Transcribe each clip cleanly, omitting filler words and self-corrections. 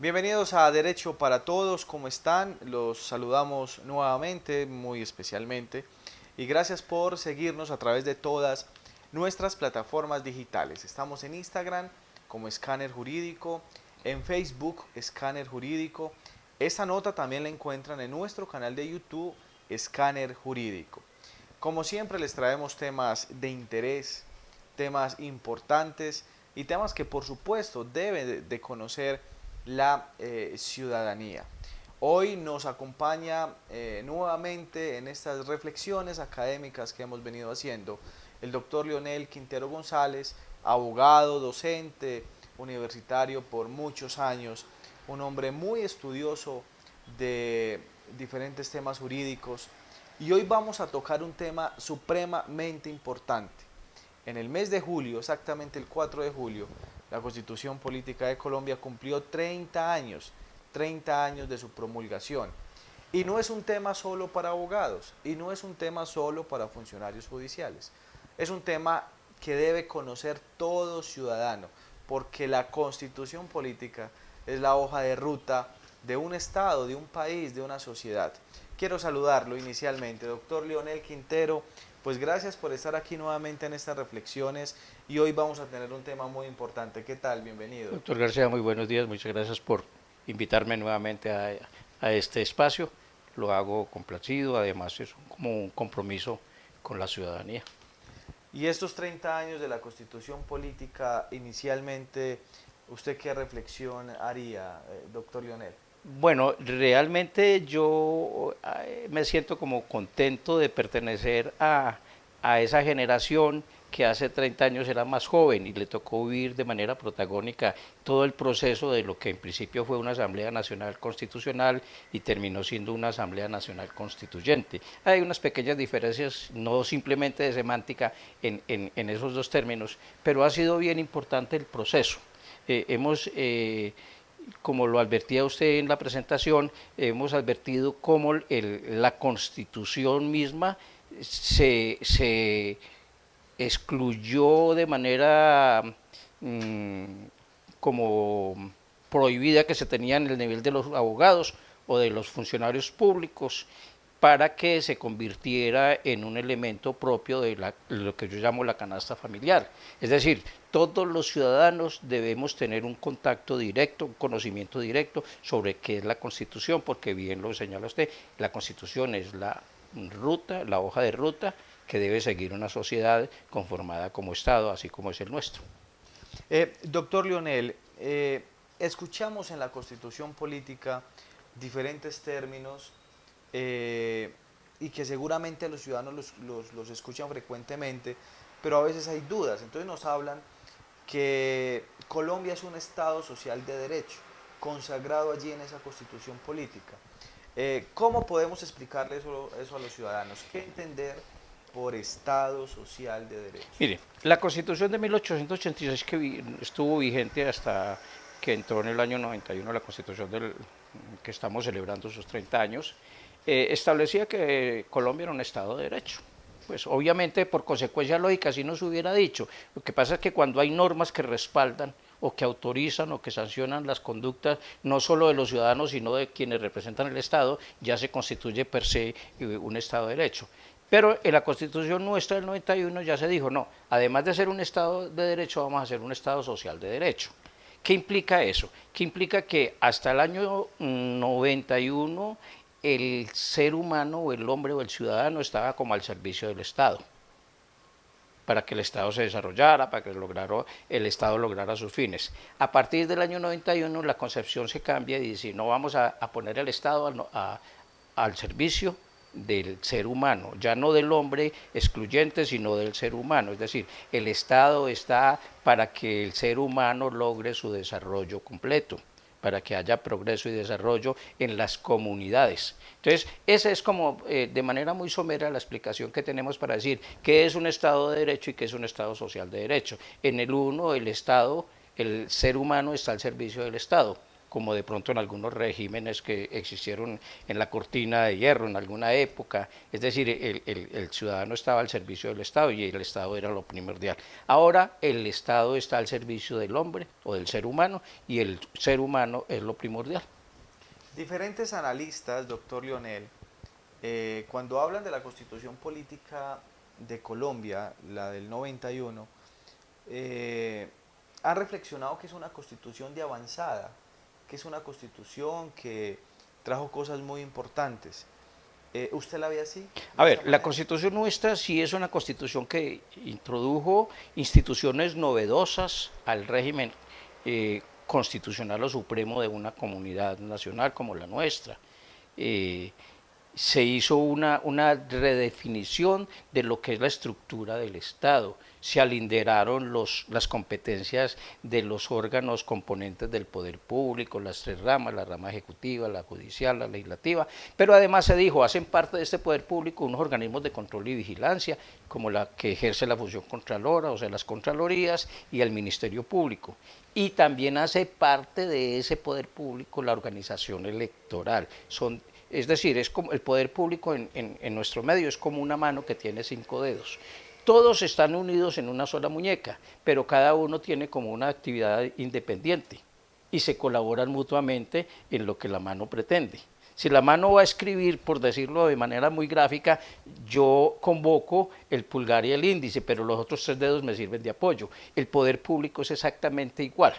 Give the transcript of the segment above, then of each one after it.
Bienvenidos a Derecho para Todos, ¿cómo están? Los saludamos nuevamente, muy especialmente, y gracias por seguirnos a través de todas nuestras plataformas digitales. Estamos en Instagram como Escáner Jurídico, en Facebook Escáner Jurídico. Esta nota también la encuentran en nuestro canal de YouTube Escáner Jurídico. Como siempre les traemos temas de interés, temas importantes y temas que por supuesto debe de conocer la ciudadanía. Hoy nos acompaña nuevamente en estas reflexiones académicas que hemos venido haciendo el doctor Leonel Quintero González, abogado, docente, universitario por muchos años, un hombre muy estudioso de diferentes temas jurídicos, y hoy vamos a tocar un tema supremamente importante. En el mes de julio, exactamente el 4 de julio, la Constitución Política de Colombia cumplió 30 años de su promulgación. Y no es un tema solo para abogados, y no es un tema solo para funcionarios judiciales. Es un tema que debe conocer todo ciudadano, porque la Constitución Política es la hoja de ruta de un Estado, de un país, de una sociedad. Quiero saludarlo inicialmente, doctor Leonel Quintero. Pues gracias por estar aquí nuevamente en estas reflexiones y hoy vamos a tener un tema muy importante. ¿Qué tal? Bienvenido. Doctor García, muy buenos días. Muchas gracias por invitarme nuevamente a este espacio. Lo hago complacido, además es como un compromiso con la ciudadanía. Y estos 30 años de la Constitución Política, inicialmente, ¿usted qué reflexión haría, doctor Leonel? Bueno, realmente yo me siento como contento de pertenecer a esa generación que hace 30 años era más joven y le tocó vivir de manera protagónica todo el proceso de lo que en principio fue una Asamblea Nacional Constitucional y terminó siendo una Asamblea Nacional Constituyente. Hay unas pequeñas diferencias, no simplemente de semántica en esos dos términos, pero ha sido bien importante el proceso. Hemos como lo advertía usted en la presentación, hemos advertido cómo la Constitución misma se excluyó de manera mmm, como prohibida que se tenía en el nivel de los abogados o de los funcionarios públicos para que se convirtiera en un elemento propio de lo que yo llamo la canasta familiar. Es decir, todos los ciudadanos debemos tener un contacto directo, un conocimiento directo sobre qué es la Constitución, porque bien lo señala usted, la Constitución es la ruta, la hoja de ruta que debe seguir una sociedad conformada como Estado, así como es el nuestro. Doctor Leonel, escuchamos en la Constitución Política diferentes términos y que seguramente los ciudadanos los escuchan frecuentemente, pero a veces hay dudas. Entonces nos hablan que Colombia es un Estado social de derecho, consagrado allí en esa Constitución Política. ¿Cómo podemos explicarle eso a los ciudadanos? ¿Qué entender por Estado social de derecho? Mire, la Constitución de 1886 que estuvo vigente hasta que entró en el año 91 la Constitución que estamos celebrando sus 30 años, establecía que Colombia era un Estado de Derecho. Pues obviamente por consecuencia lógica así nos hubiera dicho. Lo que pasa es que cuando hay normas que respaldan o que autorizan o que sancionan las conductas no solo de los ciudadanos sino de quienes representan el Estado, ya se constituye per se un Estado de Derecho. Pero en la Constitución nuestra del 91 ya se dijo, no, además de ser un Estado de Derecho, vamos a ser un Estado social de derecho. ¿Qué implica eso? Que implica que hasta el año 91 el ser humano o el hombre o el ciudadano estaba como al servicio del Estado, para que el Estado se desarrollara, para que el Estado lograra sus fines. A partir del año 91 la concepción se cambia y dice, no vamos a poner el Estado al servicio del ser humano, ya no del hombre excluyente, sino del ser humano. Es decir, el Estado está para que el ser humano logre su desarrollo completo, para que haya progreso y desarrollo en las comunidades. Entonces, esa es como de manera muy somera la explicación que tenemos para decir qué es un Estado de Derecho y qué es un Estado social de derecho. En el uno, el Estado, el ser humano está al servicio del Estado, como de pronto en algunos regímenes que existieron en la cortina de hierro en alguna época, es decir, el ciudadano estaba al servicio del Estado y el Estado era lo primordial. Ahora el Estado está al servicio del hombre o del ser humano y el ser humano es lo primordial. Diferentes analistas, doctor Leonel, cuando hablan de la constitución política de Colombia, la del 91, han reflexionado que es una constitución de avanzada, que es una constitución que trajo cosas muy importantes. ¿Usted la ve así? A ¿De ver, esa la manera? constitución nuestra sí es una constitución que introdujo instituciones novedosas al régimen constitucional o supremo de una comunidad nacional como la nuestra. Eh, Se hizo una redefinición de lo que es la estructura del Estado, se alinderaron las competencias de los órganos componentes del poder público, las tres ramas, la rama ejecutiva, la judicial, la legislativa, pero además se dijo, hacen parte de este poder público unos organismos de control y vigilancia, como la que ejerce la función contralora, o sea, las contralorías y el Ministerio Público. Y también hace parte de ese poder público la organización electoral. Es decir, es como el poder público en nuestro medio es como una mano que tiene 5 dedos. Todos están unidos en una sola muñeca, pero cada uno tiene como una actividad independiente y se colaboran mutuamente en lo que la mano pretende. Si la mano va a escribir, por decirlo de manera muy gráfica, yo convoco el pulgar y el índice, pero los otros 3 dedos me sirven de apoyo. El poder público es exactamente igual.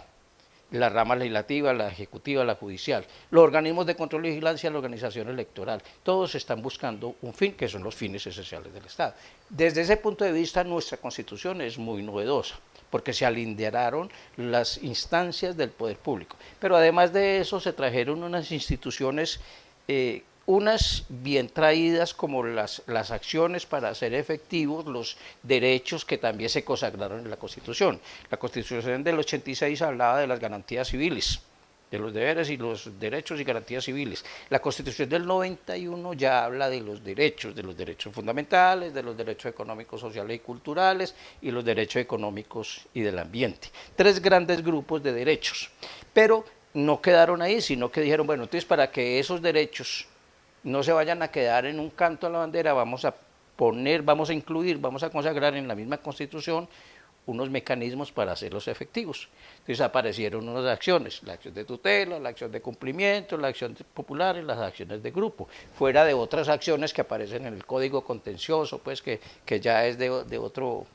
La rama legislativa, la ejecutiva, la judicial, los organismos de control y vigilancia, la organización electoral, todos están buscando un fin que son los fines esenciales del Estado. Desde ese punto de vista, nuestra Constitución es muy novedosa, porque se alinderaron las instancias del poder público. Pero además de eso, se trajeron unas instituciones unas bien traídas como las acciones para hacer efectivos los derechos que también se consagraron en la Constitución. La Constitución del 86 hablaba de las garantías civiles, de los deberes y los derechos y garantías civiles. La Constitución del 91 ya habla de los derechos fundamentales, de los derechos económicos, sociales y culturales y los derechos económicos y del ambiente. 3 grandes grupos de derechos, pero no quedaron ahí, sino que dijeron, bueno, entonces para que esos derechos no se vayan a quedar en un canto a la bandera, vamos a poner, vamos a incluir, vamos a consagrar en la misma Constitución unos mecanismos para hacerlos efectivos. Entonces aparecieron unas acciones, la acción de tutela, la acción de cumplimiento, la acción popular y las acciones de grupo, fuera de otras acciones que aparecen en el Código Contencioso, pues que ya es de otro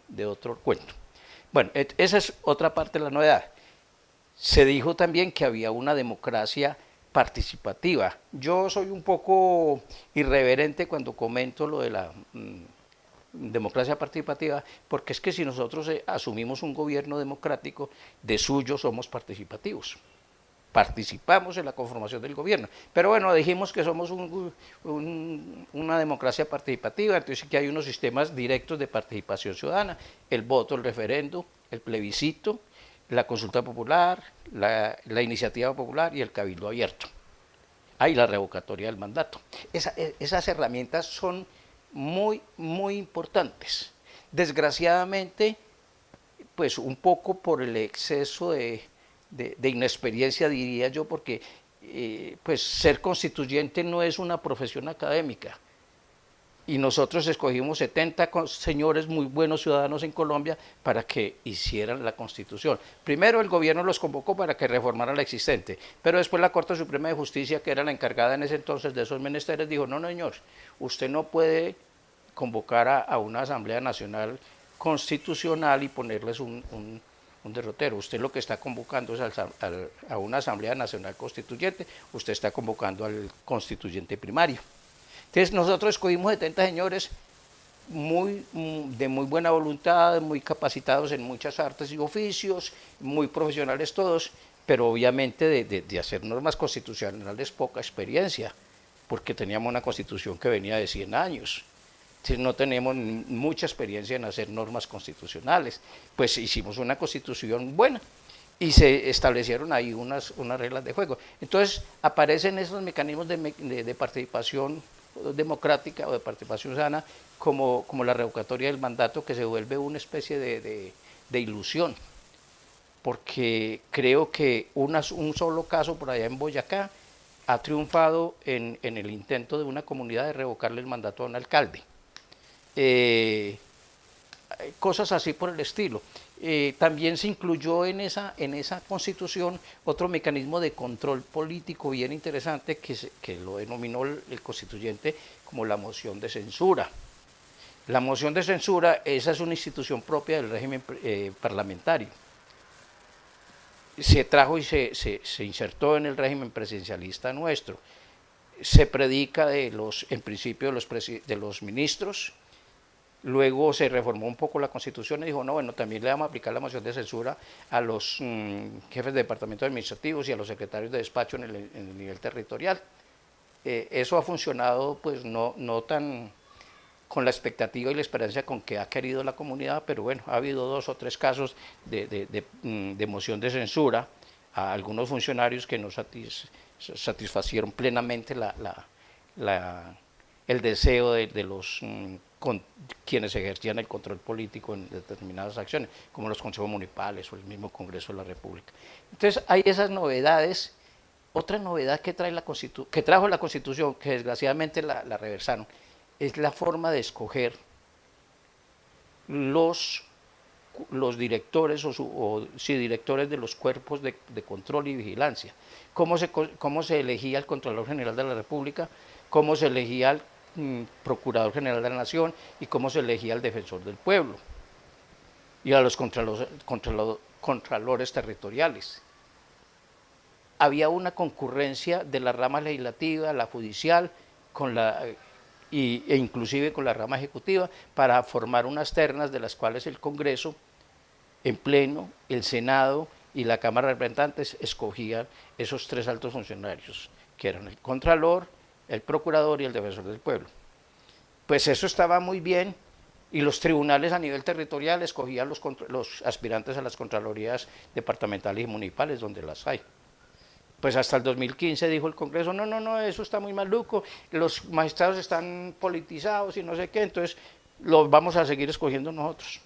cuento. Bueno, esa es otra parte de la novedad. Se dijo también que había una democracia participativa. Yo soy un poco irreverente cuando comento lo de la democracia participativa, porque es que si nosotros asumimos un gobierno democrático, de suyo somos participativos. Participamos en la conformación del gobierno. Pero bueno, dijimos que somos una democracia participativa, entonces que hay unos sistemas directos de participación ciudadana, el voto, el referendo, el plebiscito, la consulta popular, la iniciativa popular y el cabildo abierto. Y la revocatoria del mandato. Esas herramientas son muy, muy importantes. Desgraciadamente, pues un poco por el exceso de inexperiencia, diría yo, porque pues ser constituyente no es una profesión académica. Y nosotros escogimos 70 señores muy buenos ciudadanos en Colombia para que hicieran la Constitución. Primero el gobierno los convocó para que reformaran la existente, pero después la Corte Suprema de Justicia, que era la encargada en ese entonces de esos menesteres, dijo, no, señor, usted no puede convocar a una Asamblea Nacional Constitucional y ponerles un derrotero. Usted lo que está convocando es a una Asamblea Nacional Constituyente, usted está convocando al constituyente primario. Entonces nosotros escogimos 70 señores de muy buena voluntad, muy capacitados en muchas artes y oficios, muy profesionales todos, pero obviamente de hacer normas constitucionales poca experiencia, porque teníamos una constitución que venía de 100 años. Entonces no tenemos mucha experiencia en hacer normas constitucionales. Pues hicimos una constitución buena y se establecieron ahí unas reglas de juego. Entonces aparecen esos mecanismos de participación democrática o de participación sana como la revocatoria del mandato, que se vuelve una especie de ilusión. porque creo que un solo caso por allá en Boyacá ha triunfado en el intento de una comunidad de revocarle el mandato a un alcalde. Eh, Cosas así por el estilo. También se incluyó en esa constitución otro mecanismo de control político bien interesante que lo denominó el constituyente como la moción de censura. La moción de censura, esa es una institución propia del régimen parlamentario. Se trajo y se insertó en el régimen presidencialista nuestro. Se predica en principio de los ministros. Luego se reformó un poco la Constitución y dijo, no, bueno, también le vamos a aplicar la moción de censura a los jefes de departamentos administrativos y a los secretarios de despacho en el nivel territorial. Eso ha funcionado pues no tan con la expectativa y la esperanza con que ha querido la comunidad, pero bueno, ha habido 2 o 3 casos de moción de censura a algunos funcionarios que no satisfacieron plenamente el deseo de los quienes ejercían el control político en determinadas acciones, como los consejos municipales o el mismo Congreso de la República. Entonces hay esas novedades. Otra novedad que trajo la Constitución, que desgraciadamente la reversaron, es la forma de escoger los directores directores de los cuerpos de control y vigilancia. Cómo se elegía el Contralor General de la República, cómo se elegía el Procurador General de la Nación y cómo se elegía el Defensor del Pueblo y a los contralores territoriales. Había una concurrencia de la rama legislativa, la judicial, e inclusive con la rama ejecutiva, para formar unas ternas de las cuales el Congreso, en pleno, el Senado y la Cámara de Representantes escogían esos 3 altos funcionarios, que eran el Contralor, el Procurador y el Defensor del Pueblo. Pues eso estaba muy bien, y los tribunales a nivel territorial escogían los aspirantes a las Contralorías departamentales y municipales, donde las hay. Pues hasta el 2015 dijo el Congreso, no, eso está muy maluco, los magistrados están politizados y no sé qué, entonces los vamos a seguir escogiendo nosotros.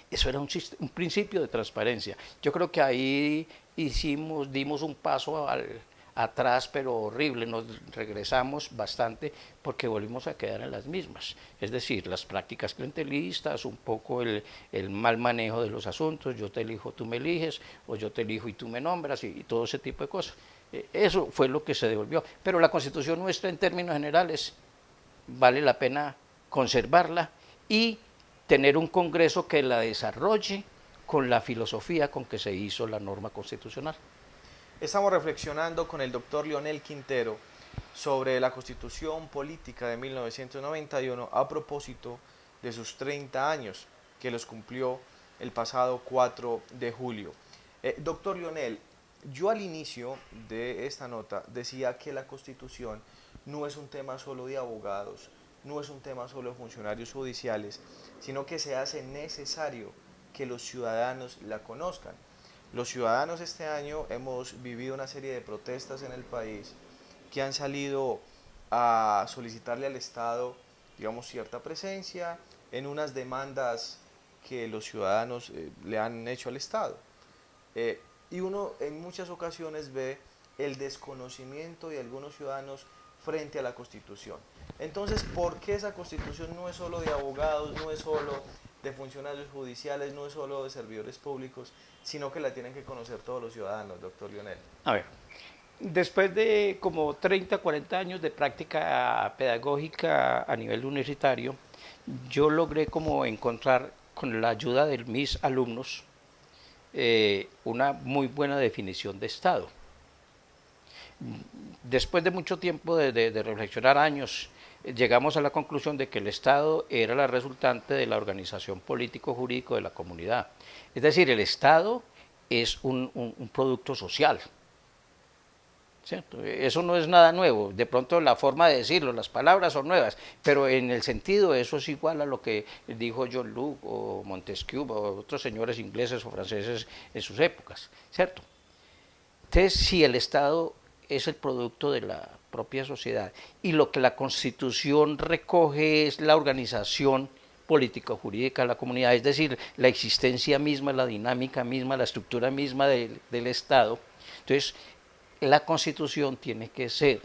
Eso era un principio de transparencia. Yo creo que ahí dimos un paso atrás, pero horrible, nos regresamos bastante porque volvimos a quedar en las mismas. Es decir, las prácticas clientelistas, un poco el mal manejo de los asuntos, yo te elijo, tú me eliges, o yo te elijo y tú me nombras, y todo ese tipo de cosas. Eso fue lo que se devolvió. Pero la Constitución nuestra, en términos generales, vale la pena conservarla y tener un Congreso que la desarrolle con la filosofía con que se hizo la norma constitucional. Estamos reflexionando con el doctor Leonel Quintero sobre la Constitución Política de 1991 a propósito de sus 30 años, que los cumplió el pasado 4 de julio. Doctor Leonel, yo al inicio de esta nota decía que la Constitución no es un tema solo de abogados, no es un tema solo de funcionarios judiciales, sino que se hace necesario que los ciudadanos la conozcan. Los ciudadanos este año hemos vivido una serie de protestas en el país que han salido a solicitarle al Estado, digamos, cierta presencia en unas demandas que los ciudadanos le han hecho al Estado. Y uno en muchas ocasiones ve el desconocimiento de algunos ciudadanos frente a la Constitución. Entonces, ¿por qué esa Constitución no es solo de abogados, no es solo de funcionarios judiciales, no es solo de servidores públicos, sino que la tienen que conocer todos los ciudadanos, doctor Leonel? A ver, después de como 30, 40 años de práctica pedagógica a nivel universitario, yo logré como encontrar, con la ayuda de mis alumnos, una muy buena definición de Estado. Después de mucho tiempo de reflexionar años, llegamos a la conclusión de que el Estado era la resultante de la organización político-jurídico de la comunidad. Es decir, el Estado es un producto social, ¿cierto? Eso no es nada nuevo, de pronto la forma de decirlo, las palabras son nuevas, pero en el sentido eso es igual a lo que dijo John Locke o Montesquieu o otros señores ingleses o franceses en sus épocas, ¿cierto? Entonces, si el Estado es el producto de la propia sociedad y lo que la Constitución recoge es la organización político-jurídica de la comunidad, es decir, la existencia misma, la dinámica misma, la estructura misma del Estado. Entonces, la Constitución tiene que ser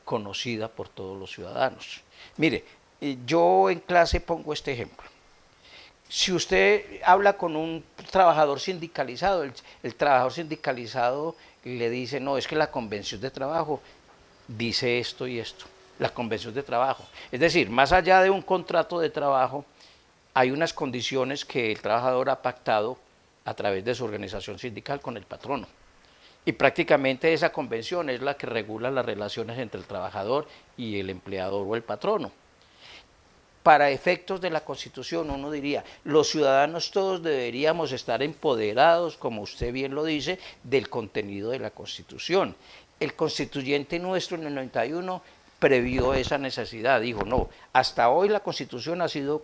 conocida por todos los ciudadanos. Mire, yo en clase pongo este ejemplo. Si usted habla con un trabajador sindicalizado, el trabajador sindicalizado le dice, no, es que la convención de trabajo dice esto y esto, la convención de trabajo. Es decir, más allá de un contrato de trabajo, hay unas condiciones que el trabajador ha pactado a través de su organización sindical con el patrono. Y prácticamente esa convención es la que regula las relaciones entre el trabajador y el empleador o el patrono. Para efectos de la Constitución, uno diría, los ciudadanos todos deberíamos estar empoderados, como usted bien lo dice, del contenido de la Constitución. El constituyente nuestro en el 91 previó esa necesidad, dijo, no, hasta hoy la Constitución ha sido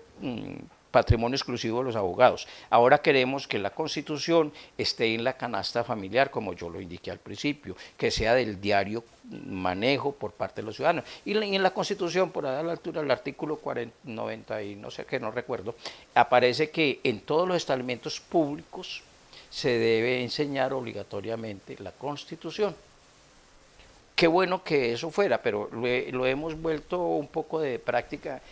patrimonio exclusivo de los abogados. Ahora queremos que la Constitución esté en la canasta familiar, como yo lo indiqué al principio, que sea del diario manejo por parte de los ciudadanos. Y en la Constitución, por ahí a la altura del artículo 90 y no sé qué, no recuerdo, aparece que en todos los establecimientos públicos se debe enseñar obligatoriamente la Constitución. Qué bueno que eso fuera, pero lo hemos vuelto un poco de práctica.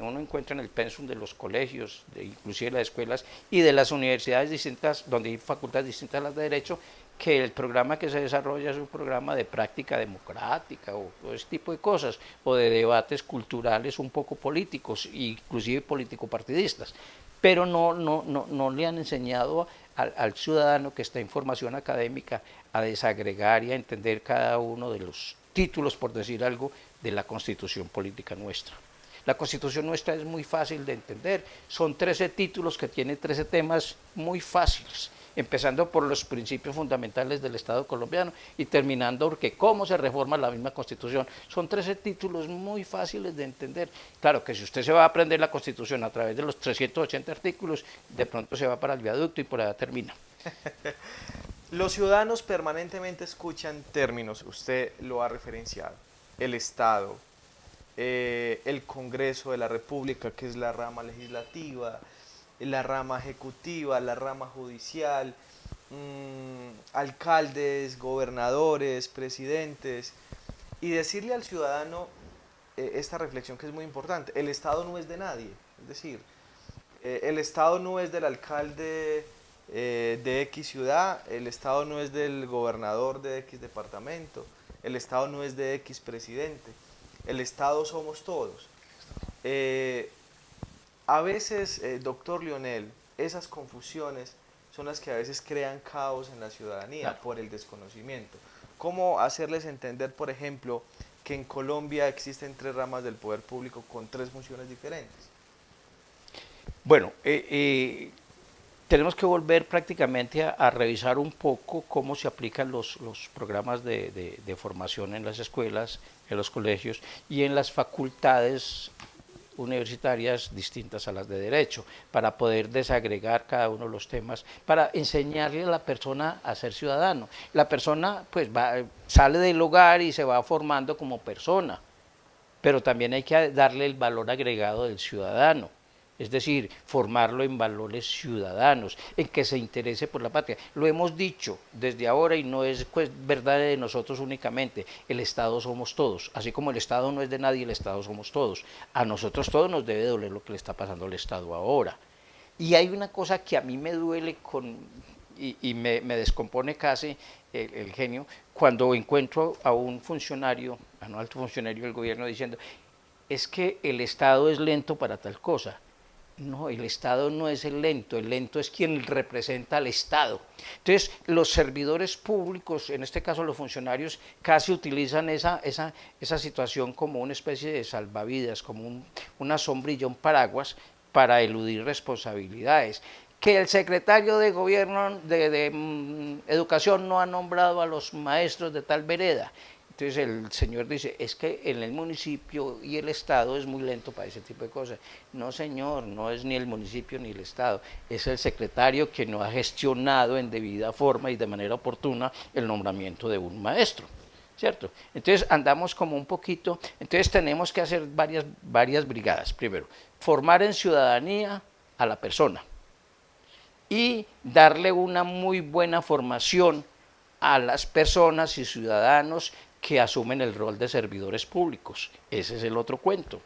Uno encuentra en el pensum de los colegios, inclusive de las escuelas y de las universidades distintas, donde hay facultades distintas a las de Derecho, que el programa que se desarrolla es un programa de práctica democrática o ese tipo de cosas, o de debates culturales un poco políticos, inclusive político-partidistas, pero no le han enseñado al ciudadano que está en formación académica a desagregar y a entender cada uno de los títulos, por decir algo, de la Constitución política nuestra. La Constitución nuestra es muy fácil de entender, son 13 títulos que tienen 13 temas muy fáciles, empezando por los principios fundamentales del Estado colombiano y terminando porque cómo se reforma la misma Constitución. Son 13 títulos muy fáciles de entender. Claro que si usted se va a aprender la Constitución a través de los 380 artículos, de pronto se va para el viaducto y por allá termina. Los ciudadanos permanentemente escuchan términos, usted lo ha referenciado, el Estado, el Congreso de la República, que es la rama legislativa, la rama ejecutiva, la rama judicial, alcaldes, gobernadores, presidentes, y decirle al ciudadano esta reflexión que es muy importante, el Estado no es de nadie, es decir, el Estado no es del alcalde de X ciudad, el Estado no es del gobernador de X departamento, el Estado no es de X presidente, el Estado somos todos. A veces, doctor Lionel, esas confusiones son las que a veces crean caos en la ciudadanía, claro, por el desconocimiento. ¿Cómo hacerles entender, por ejemplo, que en Colombia existen 3 ramas del poder público con 3 funciones diferentes? Bueno, tenemos que volver prácticamente a revisar un poco cómo se aplican los programas de formación en las escuelas, en los colegios y en las facultades universitarias distintas a las de Derecho, para poder desagregar cada uno de los temas, para enseñarle a la persona a ser ciudadano. La persona pues sale del hogar y se va formando como persona, pero también hay que darle el valor agregado del ciudadano. Es decir, formarlo en valores ciudadanos, en que se interese por la patria. Lo hemos dicho desde ahora y no es pues, verdad de nosotros únicamente. El Estado somos todos. Así como el Estado no es de nadie, el Estado somos todos. A nosotros todos nos debe doler lo que le está pasando al Estado ahora. Y hay una cosa que a mí me duele y me descompone casi el genio, cuando encuentro a un funcionario, a un alto funcionario del gobierno diciendo, es que el Estado es lento para tal cosa. No, el Estado no es el lento es quien representa al Estado. Entonces, los servidores públicos, en este caso los funcionarios, casi utilizan esa situación como una especie de salvavidas, como una sombrilla, un paraguas, para eludir responsabilidades. Que el secretario de gobierno de educación no ha nombrado a los maestros de tal vereda. Entonces el señor dice, es que en el municipio y el Estado es muy lento para ese tipo de cosas. No, señor, no es ni el municipio ni el Estado, es el secretario que no ha gestionado en debida forma y de manera oportuna el nombramiento de un maestro. ¿cierto? Entonces andamos como un poquito, entonces tenemos que hacer varias brigadas. Primero, formar en ciudadanía a la persona y darle una muy buena formación a las personas y ciudadanos que asumen el rol de servidores públicos. Ese es el otro cuento.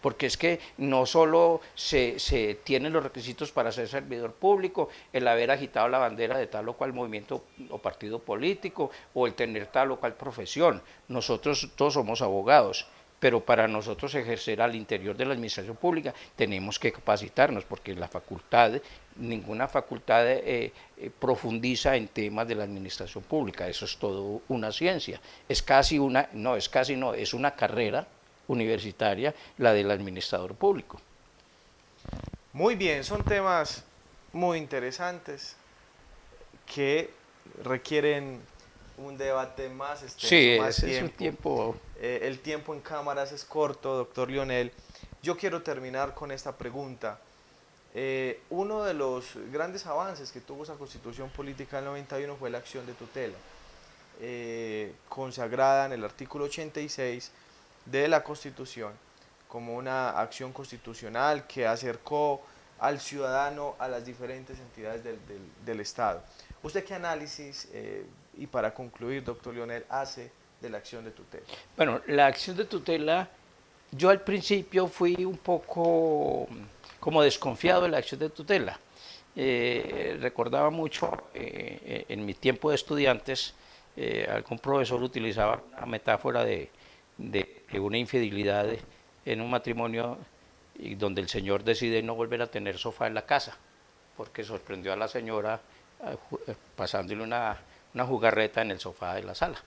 Porque es que no solo se tienen los requisitos para ser servidor público, el haber agitado la bandera de tal o cual movimiento o partido político, o el tener tal o cual profesión. Nosotros todos somos abogados, pero para nosotros ejercer al interior de la administración pública tenemos que capacitarnos, porque la facultad, ninguna facultad profundiza en temas de la administración pública. Eso es todo una ciencia. Es casi una, no, es casi no, es una carrera universitaria, la del administrador público. Muy bien, son temas muy interesantes que requieren un debate más extenso, Sí, más ese es un tiempo. El tiempo en cámaras es corto, doctor Lionel. Yo quiero terminar con esta pregunta. Uno de los grandes avances que tuvo esa Constitución Política del 91 fue la acción de tutela, consagrada en el artículo 86 de la Constitución como una acción constitucional que acercó al ciudadano a las diferentes entidades del Estado. ¿Usted qué análisis, y para concluir, doctor Lionel, hace de la acción de tutela? Bueno, la acción de tutela, yo al principio fui un poco como desconfiado de la acción de tutela. Recordaba mucho en mi tiempo de estudiantes, algún profesor utilizaba una metáfora de una infidelidad en un matrimonio y donde el señor decide no volver a tener sofá en la casa porque sorprendió a la señora pasándole una jugarreta en el sofá de la sala.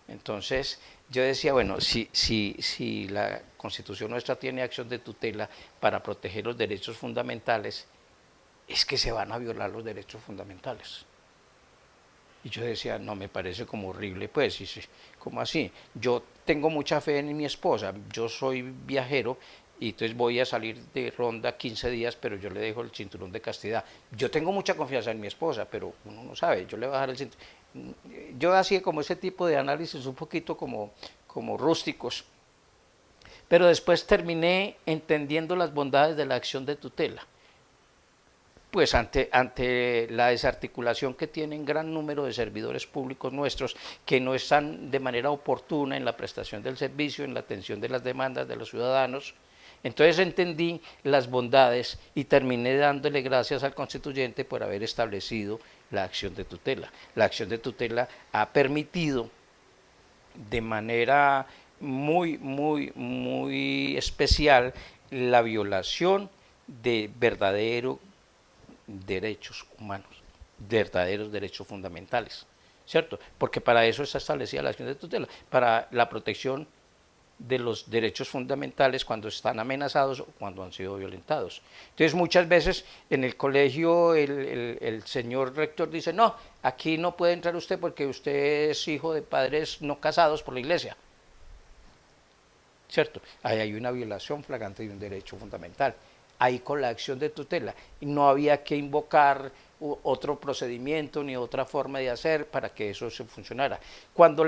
Entonces yo decía, bueno, si la Constitución nuestra tiene acción de tutela para proteger los derechos fundamentales, es que se van a violar los derechos fundamentales. Y yo decía, no, me parece como horrible, pues, y ¿cómo así? Yo tengo mucha fe en mi esposa, yo soy viajero y entonces voy a salir de ronda 15 días, pero yo le dejo el cinturón de castidad. Yo tengo mucha confianza en mi esposa, pero uno no sabe, yo le voy a dejar el cinturón. Yo hacía como ese tipo de análisis un poquito como rústicos, pero después terminé entendiendo las bondades de la acción de tutela. Pues ante la desarticulación que tienen gran número de servidores públicos nuestros que no están de manera oportuna en la prestación del servicio, en la atención de las demandas de los ciudadanos, entonces entendí las bondades y terminé dándole gracias al constituyente por haber establecido la acción de tutela. La acción de tutela ha permitido de manera muy especial la violación de verdaderos derechos humanos, verdaderos derechos fundamentales, ¿cierto? Porque para eso está establecida la acción de tutela, para la protección de los derechos fundamentales cuando están amenazados o cuando han sido violentados. Entonces muchas veces en el colegio el señor rector dice, no, aquí no puede entrar usted porque usted es hijo de padres no casados por la iglesia, ¿cierto? Ahí hay una violación flagrante de un derecho fundamental. Ahí con la acción de tutela no había que invocar otro procedimiento ni otra forma de hacer para que eso se funcionara. Cuando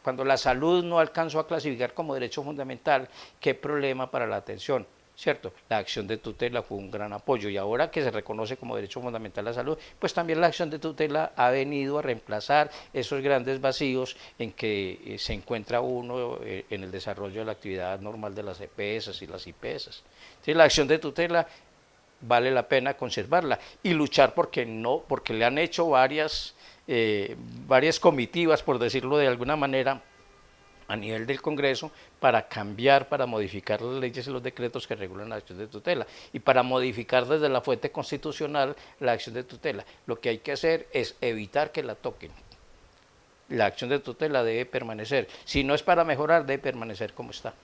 cuando la salud no alcanzó a clasificar como derecho fundamental, qué problema para la atención, ¿cierto? La acción de tutela fue un gran apoyo y ahora que se reconoce como derecho fundamental la salud, pues también la acción de tutela ha venido a reemplazar esos grandes vacíos en que se encuentra uno en el desarrollo de la actividad normal de las EPS y las IPS. Entonces la acción de tutela vale la pena conservarla y luchar porque le han hecho varias comitivas, por decirlo de alguna manera, a nivel del Congreso para cambiar, para modificar las leyes y los decretos que regulan la acción de tutela y para modificar desde la fuente constitucional la acción de tutela. Lo que hay que hacer es evitar que la toquen. La acción de tutela debe permanecer. Si no es para mejorar, debe permanecer como está.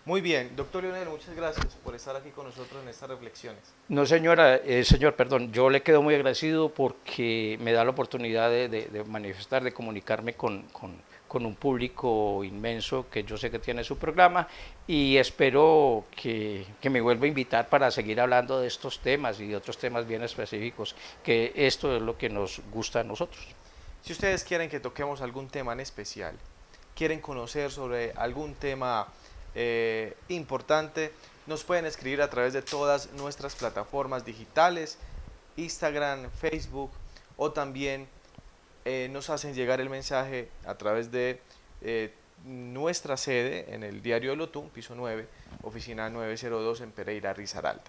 Muy bien, doctor Lionel, muchas gracias por estar aquí con nosotros en estas reflexiones. No, señora, señor, perdón, yo le quedo muy agradecido porque me da la oportunidad de manifestar, de comunicarme con un público inmenso que yo sé que tiene su programa y espero que me vuelva a invitar para seguir hablando de estos temas y de otros temas bien específicos, que esto es lo que nos gusta a nosotros. Si ustedes quieren que toquemos algún tema en especial, quieren conocer sobre algún tema importante, nos pueden escribir a través de todas nuestras plataformas digitales, Instagram, Facebook, o también nos hacen llegar el mensaje a través de nuestra sede en el diario El Otún, piso 9, oficina 902 en Pereira, Risaralda.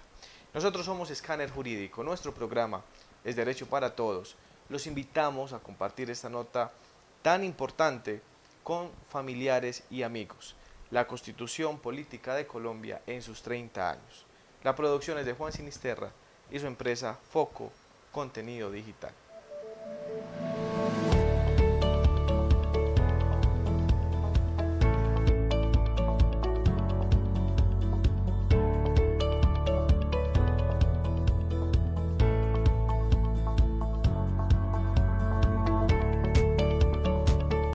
Nosotros somos Escáner Jurídico, nuestro programa es Derecho para Todos. Los invitamos a compartir esta nota tan importante con familiares y amigos. La Constitución Política de Colombia en sus 30 años. La producción es de Juan Sinisterra y su empresa Foco Contenido Digital.